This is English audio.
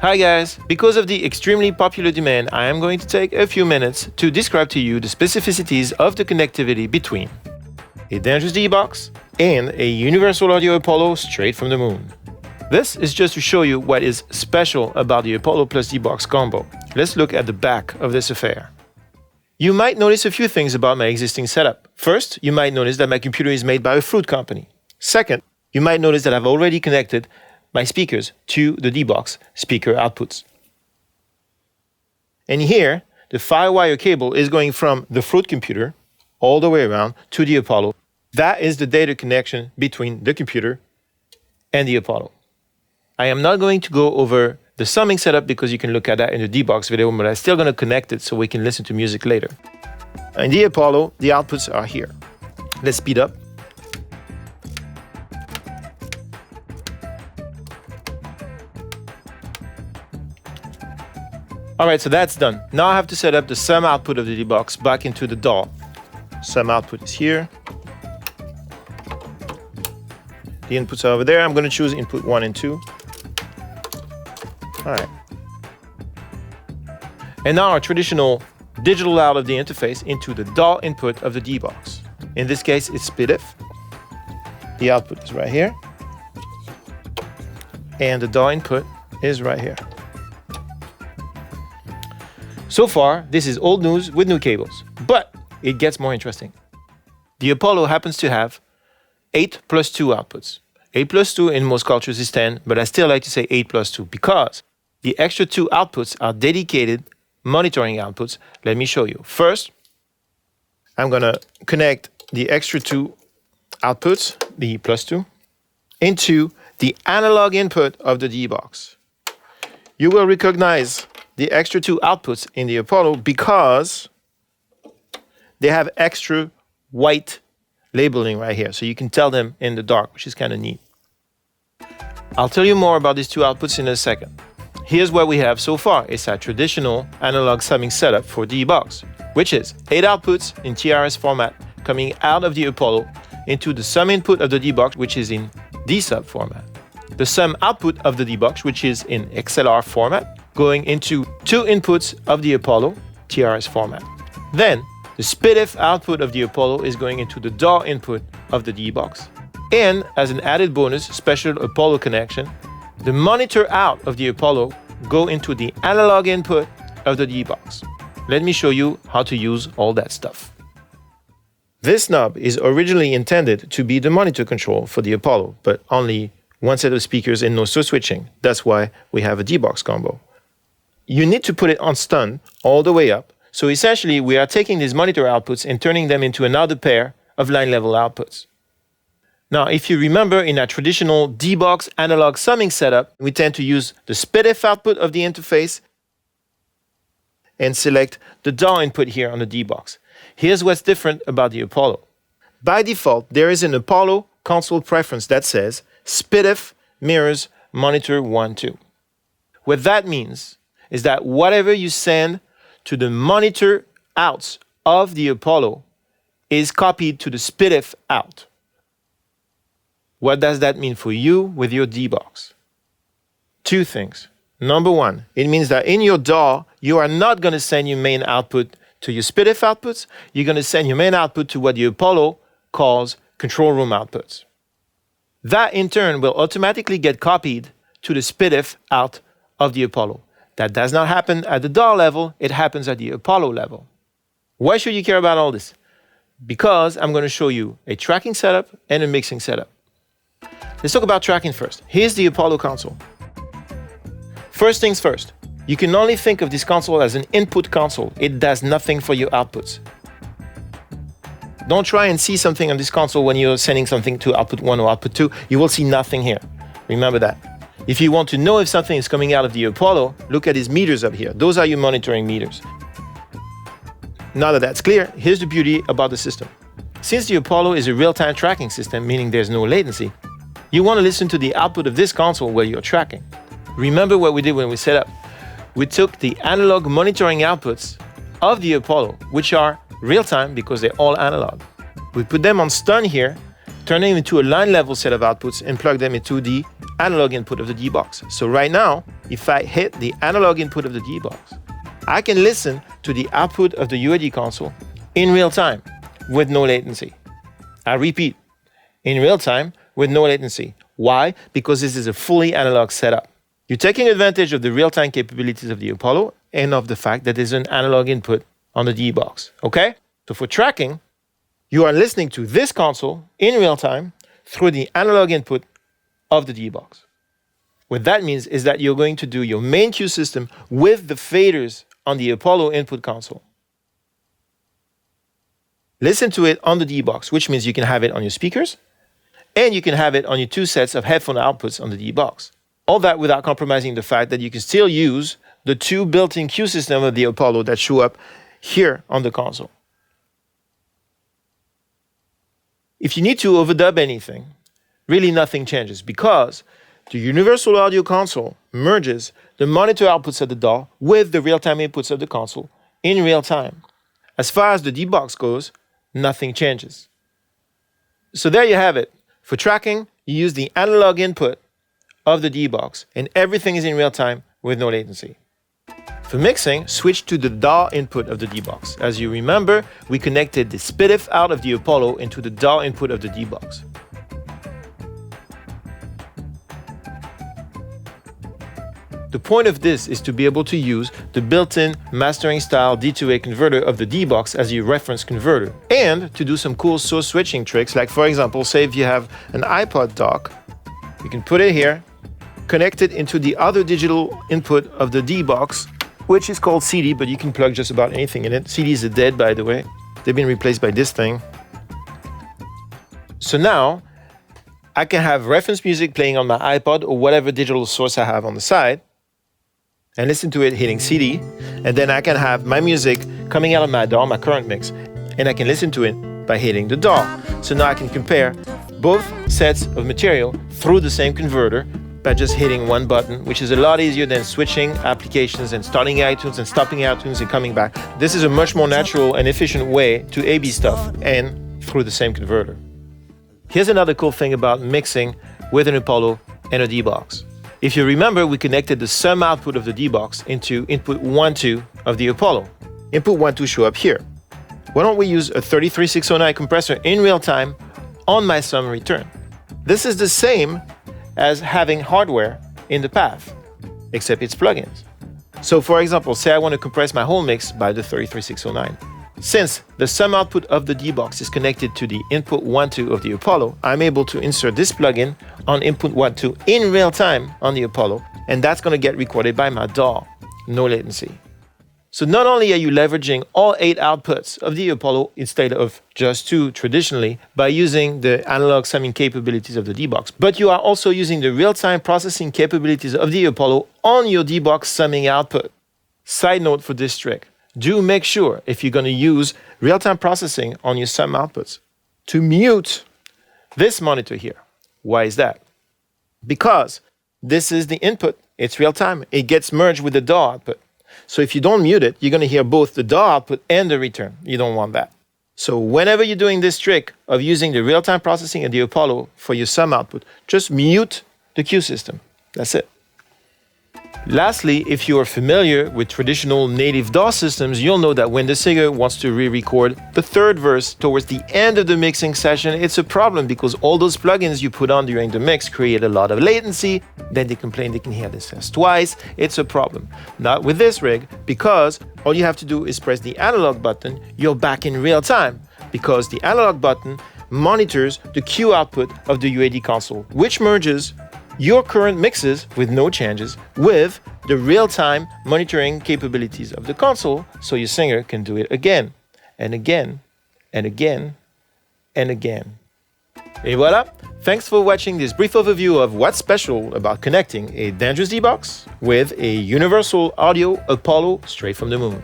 Hi guys! Because of the extremely popular demand, I am going to take a few minutes to describe to you the specificities of the connectivity between a DangerousDBox and a Universal Audio Apollo straight from the moon. This is just to show you what is special about the Apollo plus D-Box combo. Let's look at the back of this affair. You might notice a few things about my existing setup. First, you might notice that my computer is made by a fruit company. Second, you might notice that I've already connected my speakers to the D-Box speaker outputs. And here, the Firewire cable is going from the Fruit computer all the way around to the Apollo. That is the data connection between the computer and the Apollo. I am not going to go over the summing setup because you can look at that in the D-Box video, but I'm still going to connect it so we can listen to music later. In the Apollo, the outputs are here. Let's speed up. Alright, so that's done. Now I have to set up the sum output of the D-Box back into the DAW. Sum output is here. The inputs are over there. I'm going to choose input 1 and 2. Alright. And now our traditional digital out of the interface into the DAW input of the D-Box. In this case, it's SPDIF. The output is right here. And the DAW input is right here. So far, this is old news with new cables, but it gets more interesting. The Apollo happens to have 8 plus 2 outputs. 8 plus 2 in most cultures is 10, but I still like to say 8 plus 2 because the extra 2 outputs are dedicated monitoring outputs. Let me show you. First, I'm going to connect the extra 2 outputs, the plus 2, into the analog input of the D-Box. You will recognize the extra 2 outputs in the Apollo because they have extra white labeling right here, so you can tell them in the dark, which is kind of neat. I'll tell you more about these 2 outputs in a second. Here's what we have so far. It's our traditional analog summing setup for D-Box, which is 8 outputs in TRS format coming out of the Apollo into the sum input of the D-Box, which is in D-sub format. The sum output of the D-Box, which is in XLR format, going into 2 inputs of the Apollo, TRS format. Then, the SPDIF output of the Apollo is going into the DAW input of the D-Box. And, as an added bonus, special Apollo connection, the monitor out of the Apollo go into the analog input of the D-Box. Let me show you how to use all that stuff. This knob is originally intended to be the monitor control for the Apollo, but only one set of speakers and no source switching. That's why we have a D-Box combo. You need to put it on stun all the way up. So essentially, we are taking these monitor outputs and turning them into another pair of line level outputs. Now, if you remember in our traditional D-Box analog summing setup, we tend to use the SPDIF output of the interface and select the DAW input here on the D-Box. Here's what's different about the Apollo. By default, there is an Apollo console preference that says SPDIF mirrors monitor 1, 2. What that means is that whatever you send to the monitor outs of the Apollo is copied to the SPDIF out. What does that mean for you with your D-Box? 2 things. Number 1, it means that in your DAW, you are not going to send your main output to your SPDIF outputs. You're going to send your main output to what the Apollo calls control room outputs. That in turn will automatically get copied to the SPDIF out of the Apollo. That does not happen at the DAW level, it happens at the Apollo level. Why should you care about all this? Because I'm going to show you a tracking setup and a mixing setup. Let's talk about tracking first. Here's the Apollo console. First things first, you can only think of this console as an input console. It does nothing for your outputs. Don't try and see something on this console when you're sending something to output 1 or output 2. You will see nothing here. Remember that. If you want to know if something is coming out of the Apollo, look at these meters up here. Those are your monitoring meters. Now that that's clear, here's the beauty about the system. Since the Apollo is a real-time tracking system, meaning there's no latency, you want to listen to the output of this console while you're tracking. Remember what we did when we set up. We took the analog monitoring outputs of the Apollo, which are real-time because they're all analog. We put them on stun here, turn them into a line level set of outputs and plug them into the analog input of the D-Box. So right now, if I hit the analog input of the D-Box, I can listen to the output of the UAD console in real time with no latency. I repeat, in real time with no latency. Why? Because this is a fully analog setup. You're taking advantage of the real-time capabilities of the Apollo and of the fact that there's an analog input on the D-Box, okay? So for tracking, you are listening to this console in real time through the analog input of the D-Box. What that means is that you're going to do your main cue system with the faders on the Apollo input console. Listen to it on the D-Box, which means you can have it on your speakers, and you can have it on your 2 sets of headphone outputs on the D-Box. All that without compromising the fact that you can still use the 2 built-in cue systems of the Apollo that show up here on the console. If you need to overdub anything, really nothing changes because the Universal Audio Console merges the monitor outputs of the DAW with the real-time inputs of the console in real time. As far as the D-Box goes, nothing changes. So there you have it. For tracking, you use the analog input of the D-Box and everything is in real time with no latency. For mixing, switch to the DAW input of the D-Box. As you remember, we connected the SPDIF out of the Apollo into the DAW input of the D-Box. The point of this is to be able to use the built-in mastering style D2A converter of the D-Box as your reference converter, and to do some cool source switching tricks, like for example, say if you have an iPod dock, you can put it here, connect it into the other digital input of the D-Box, which is called CD, but you can plug just about anything in it. CDs are dead, by the way. They've been replaced by this thing. So now, I can have reference music playing on my iPod or whatever digital source I have on the side, and listen to it hitting CD, and then I can have my music coming out of my DAW, my current mix, and I can listen to it by hitting the DAW. So now I can compare both sets of material through the same converter by just hitting one button, which is a lot easier than switching applications and starting iTunes and stopping iTunes and coming back. This is a much more natural and efficient way to A/B stuff and through the same converter. Here's another cool thing about mixing with an Apollo and a D-Box. If you remember, we connected the sum output of the D-Box into input 1-2 of the Apollo. Input 1-2 show up here. Why don't we use a 33609 compressor in real time on my sum return? This is the same as having hardware in the path, except it's plugins. So for example, say I want to compress my whole mix by the 33609. Since the sum output of the D-Box is connected to the input 1-2 of the Apollo, I'm able to insert this plugin on input 1-2 in real time on the Apollo, and that's going to get recorded by my DAW, no latency. So not only are you leveraging all 8 outputs of the Apollo instead of just 2 traditionally by using the analog summing capabilities of the D-Box, but you are also using the real-time processing capabilities of the Apollo on your D-Box summing output. Side note for this trick. Do make sure, if you're going to use real-time processing on your sum outputs, to mute this monitor here. Why is that? Because this is the input. It's real-time. It gets merged with the DAW output. So if you don't mute it, you're going to hear both the DAW output and the return. You don't want that. So whenever you're doing this trick of using the real-time processing of the Apollo for your sum output, just mute the cue system. That's it. Lastly, if you are familiar with traditional native DAW systems, you'll know that when the singer wants to re-record the third verse towards the end of the mixing session, it's a problem because all those plugins you put on during the mix create a lot of latency. Then they complain they can hear this as twice. It's a problem. Not with this rig, because all you have to do is press the analog button. You're back in real time because the analog button monitors the cue output of the UAD console, which merges your current mixes with no changes with the real-time monitoring capabilities of the console, so your singer can do it again and again and again and again. Et voilà! Thanks for watching this brief overview of what's special about connecting a Dangerous D-Box with a Universal Audio Apollo straight from the moon.